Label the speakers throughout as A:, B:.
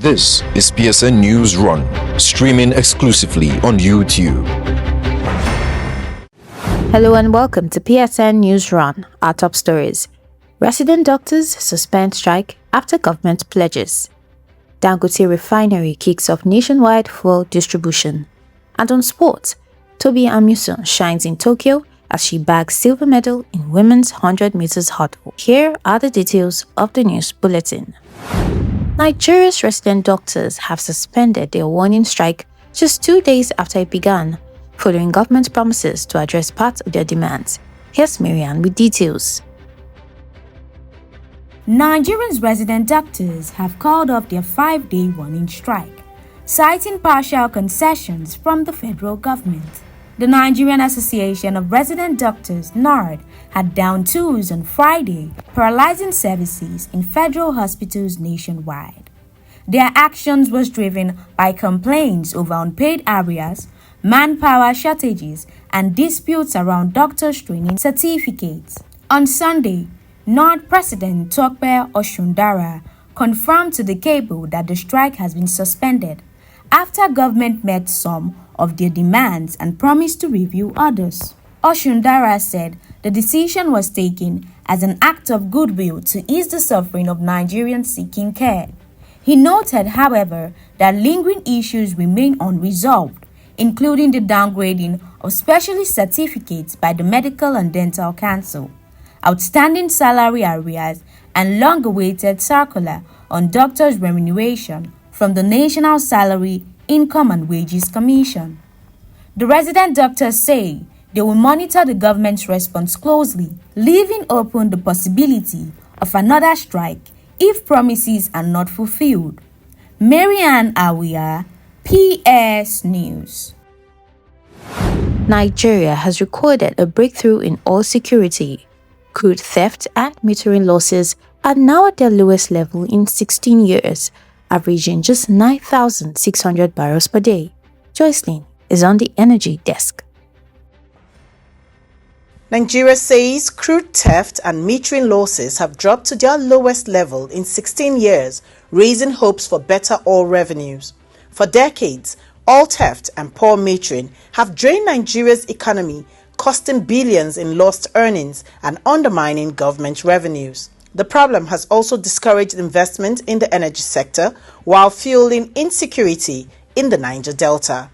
A: This is PSN Newsrun, streaming exclusively on YouTube.
B: Hello and welcome to PSN Newsrun. Our top stories. Resident doctors suspend strike after government pledges. Dangote Refinery kicks off nationwide fuel distribution. And on sports, Tobi Amusan shines in Tokyo as she bags silver medal in women's 100 meters hurdle. Here are the details of the news bulletin. Nigeria's resident doctors have suspended their warning strike just 2 days after it began, following government promises to address part of their demands. Here's Marianne with details.
C: Nigeria's resident doctors have called off their 5-day warning strike, citing partial concessions from the federal government. The Nigerian Association of Resident Doctors (NARD) had down tools on Friday, paralyzing services in federal hospitals nationwide. Their actions was driven by complaints over unpaid arrears, manpower shortages, and disputes around doctors' training certificates. On Sunday, NARD President Tobi Amusan confirmed to the cable that the strike has been suspended after government met some of their demands and promised to review others. Amusan said the decision was taken as an act of goodwill to ease the suffering of Nigerians seeking care. He noted, however, that lingering issues remain unresolved, including the downgrading of specialist certificates by the Medical and Dental Council, outstanding salary arrears, and long-awaited circular on doctors' remuneration from the National Salary, Income and Wages Commission. The resident doctors say they will monitor the government's response closely, leaving open the possibility of another strike if promises are not fulfilled. Marianne Awia, PS News.
B: Nigeria has recorded a breakthrough in oil security. Crude theft and metering losses are now at their lowest level in 16 years, averaging just 9,600 barrels per day. Joycelyn is on the energy desk.
D: Nigeria says crude theft and metering losses have dropped to their lowest level in 16 years, raising hopes for better oil revenues. For decades, oil theft and poor metering have drained Nigeria's economy, costing billions in lost earnings and undermining government revenues. The problem has also discouraged investment in the energy sector while fueling insecurity in the Niger Delta.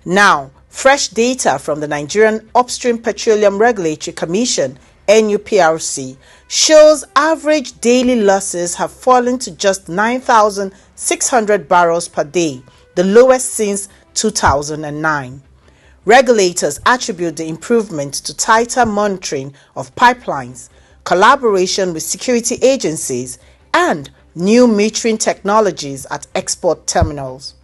D: Now, fresh data from the Nigerian Upstream Petroleum Regulatory Commission (NUPRC) shows average daily losses have fallen to just 9,600 barrels per day, the lowest since 2009. Regulators attribute the improvement to tighter monitoring of pipelines, collaboration with security agencies, and new metering technologies at export terminals.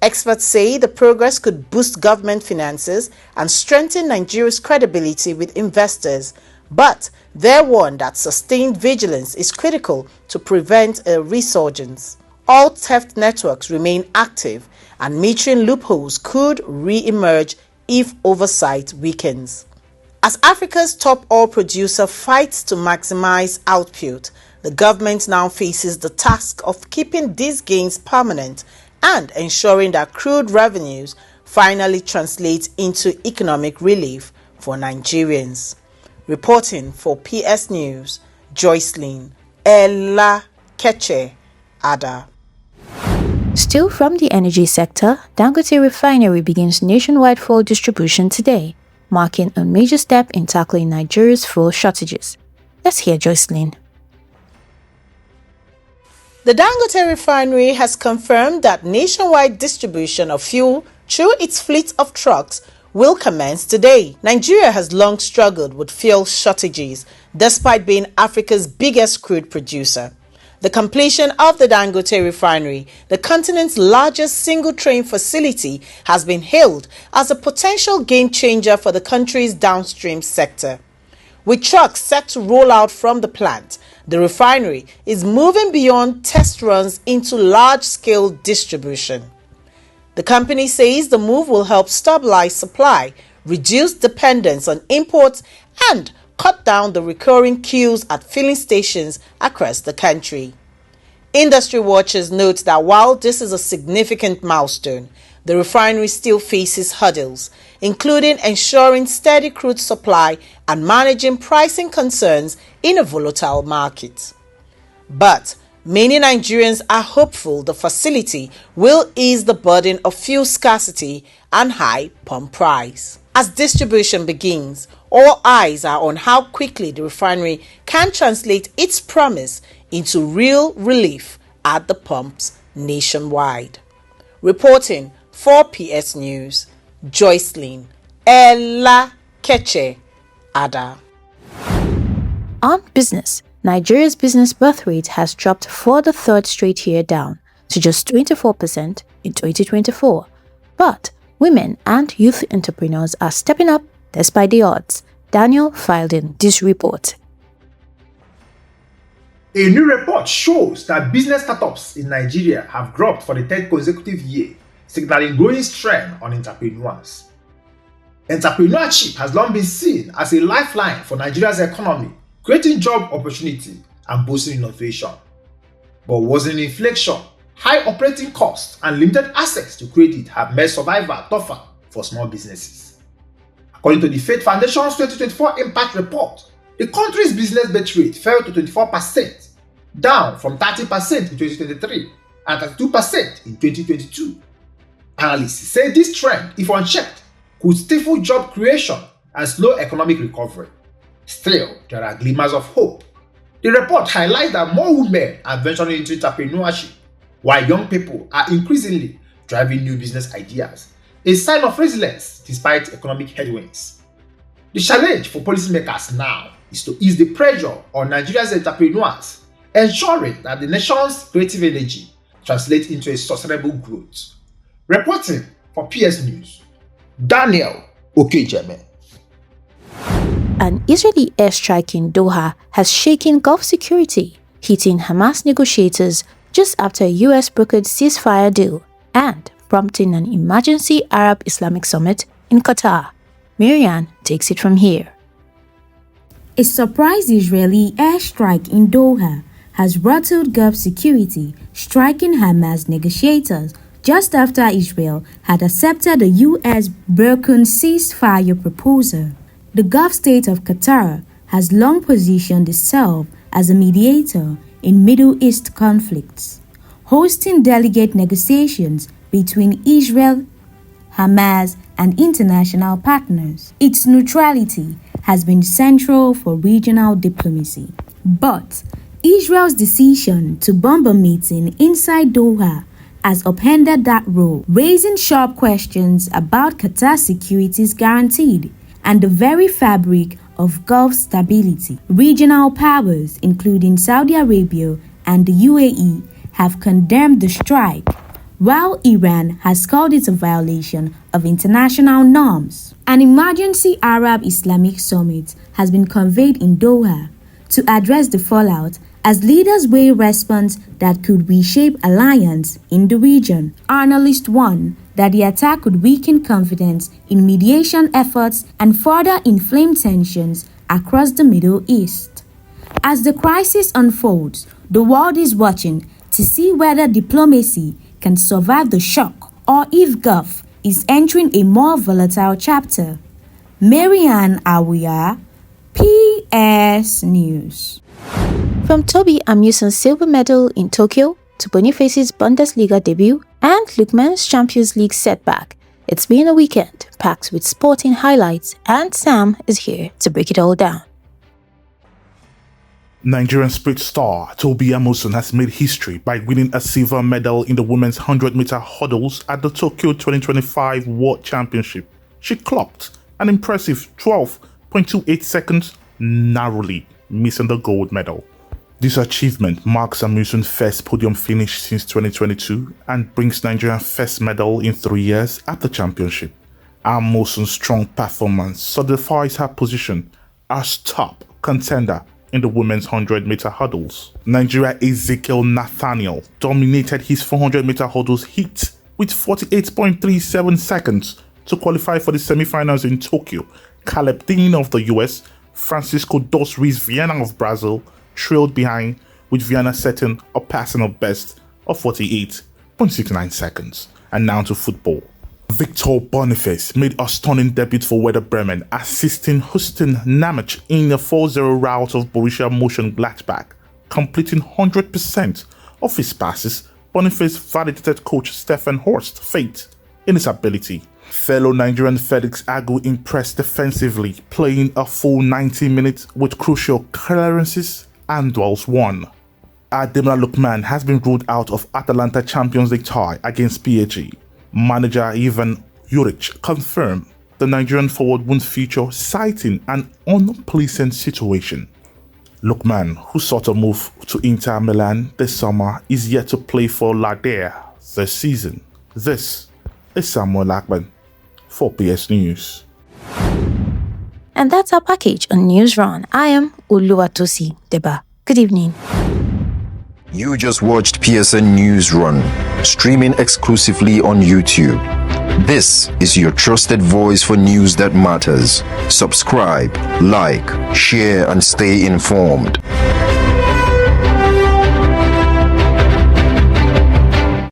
D: Experts say the progress could boost government finances and strengthen Nigeria's credibility with investors, but they warn that sustained vigilance is critical to prevent a resurgence. All theft networks remain active, and metering loopholes could re-emerge if oversight weakens. As Africa's top oil producer fights to maximize output, the government now faces the task of keeping these gains permanent and ensuring that crude revenues finally translate into economic relief for Nigerians. Reporting for PS News, Joycelyn Ella Keche Ada.
B: Still from the energy sector, Dangote Refinery begins nationwide fuel distribution today, marking a major step in tackling Nigeria's fuel shortages. Let's hear Joycelyn.
D: The Dangote Refinery has confirmed that nationwide distribution of fuel through its fleet of trucks will commence today. Nigeria has long struggled with fuel shortages, despite being Africa's biggest crude producer. The completion of the Dangote Refinery, the continent's largest single-train facility, has been hailed as a potential game-changer for the country's downstream sector. With trucks set to roll out from the plant, the refinery is moving beyond test runs into large-scale distribution. The company says the move will help stabilize supply, reduce dependence on imports, and cut down the recurring queues at filling stations across the country. Industry watchers note that while this is a significant milestone, the refinery still faces hurdles, including ensuring steady crude supply and managing pricing concerns in a volatile market. But many Nigerians are hopeful the facility will ease the burden of fuel scarcity and high pump price. As distribution begins, all eyes are on how quickly the refinery can translate its promise into real relief at the pumps nationwide. Reporting for PS News, Joycelyn Ella Keche Ada.
B: On business, Nigeria's business birth rate has dropped for the third straight year down to just 24% in 2024. But women and youth entrepreneurs are stepping up despite the odds. Daniel filed in this report.
E: A new report shows that business startups in Nigeria have dropped for the third consecutive year, signaling growing strain on entrepreneurs. Entrepreneurship has long been seen as a lifeline for Nigeria's economy, creating job opportunity and boosting innovation. But worsening inflation, high operating costs, and limited access to credit have made survival tougher for small businesses. According to the Faith Foundation's 2024 Impact Report, the country's business birth rate fell to 24%, down from 30% in 2023 and 32% in 2022. Analysts say this trend, if unchecked, could stifle job creation and slow economic recovery. Still, there are glimmers of hope. The report highlights that more women are venturing into entrepreneurship, while young people are increasingly driving new business ideas, a sign of resilience despite economic headwinds. The challenge for policymakers now is to ease the pressure on Nigeria's entrepreneurs, ensuring that the nation's creative energy translates into a sustainable growth. Reporting for PS News, Daniel Okejeme.
B: An Israeli airstrike in Doha has shaken Gulf security, hitting Hamas negotiators just after a US-brokered ceasefire deal and prompting an emergency Arab-Islamic summit in Qatar. Marianne takes it from here.
C: A surprise Israeli airstrike in Doha has rattled Gulf security, striking Hamas negotiators just after Israel had accepted the US-brokered ceasefire proposal. The Gulf state of Qatar has long positioned itself as a mediator in Middle East conflicts, hosting delegate negotiations between Israel, Hamas, and international partners. Its neutrality has been central for regional diplomacy. But Israel's decision to bomb a meeting inside Doha has upended that role, raising sharp questions about Qatar's security's guaranteed and the very fabric of Gulf stability. Regional powers, including Saudi Arabia and the UAE, have condemned the strike, while Iran has called it a violation of international norms. An emergency Arab-Islamic summit has been convened in Doha to address the fallout as leaders weigh response that could reshape alliance in the region. Analysts warn that the attack could weaken confidence in mediation efforts and further inflame tensions across the Middle East. As the crisis unfolds, the world is watching to see whether diplomacy can survive the shock or if Gulf is entering a more volatile chapter. Marianne Awuya, PS News.
B: From Tobi Amusan's silver medal in Tokyo to Boniface's Bundesliga debut and Lukman's Champions League setback, it's been a weekend packed with sporting highlights, and Sam is here to break it all down.
F: Nigerian sprint star Tobi Amusan has made history by winning a silver medal in the women's 100-meter hurdles at the Tokyo 2025 World Championship. She clocked an impressive 12.28 seconds, narrowly missing the gold medal. This achievement marks Amusan's first podium finish since 2022 and brings Nigeria's first medal in 3 years at the championship. Amusan's strong performance solidifies her position as top contender in the women's 100-meter hurdles. Nigeria Ezekiel Nathaniel dominated his 400-meter hurdles heat with 48.37 seconds to qualify for the semi-finals in Tokyo. Caleb Dean of the US, Francisco dos Reis Viana of Brazil trailed behind with Viana setting a personal best of 48.69 seconds. And now to football. Victor Boniface made a stunning debut for Werder Bremen, assisting Houston Namath in a 4-0 rout of Borussia Mönchengladbach. Completing 100% of his passes, Boniface validated coach Stefan Horst's faith in his ability. Fellow Nigerian Felix Agu impressed defensively, playing a full 90 minutes with crucial clearances and duels won. Ademola Lookman has been ruled out of Atalanta Champions League tie against PSG. Manager Ivan Juric confirmed the Nigerian forward won't feature, citing an unpleasant situation. Lookman, who sought a move to Inter Milan this summer, is yet to play for Ladea this season. This is Samuel Akban for PS News.
B: And that's our package on Newsrun. I am Uluwatosi Deba. Good evening.
A: You just watched PSN Newsrun, streaming exclusively on YouTube. This is your trusted voice for news that matters. Subscribe, like, share, and stay informed.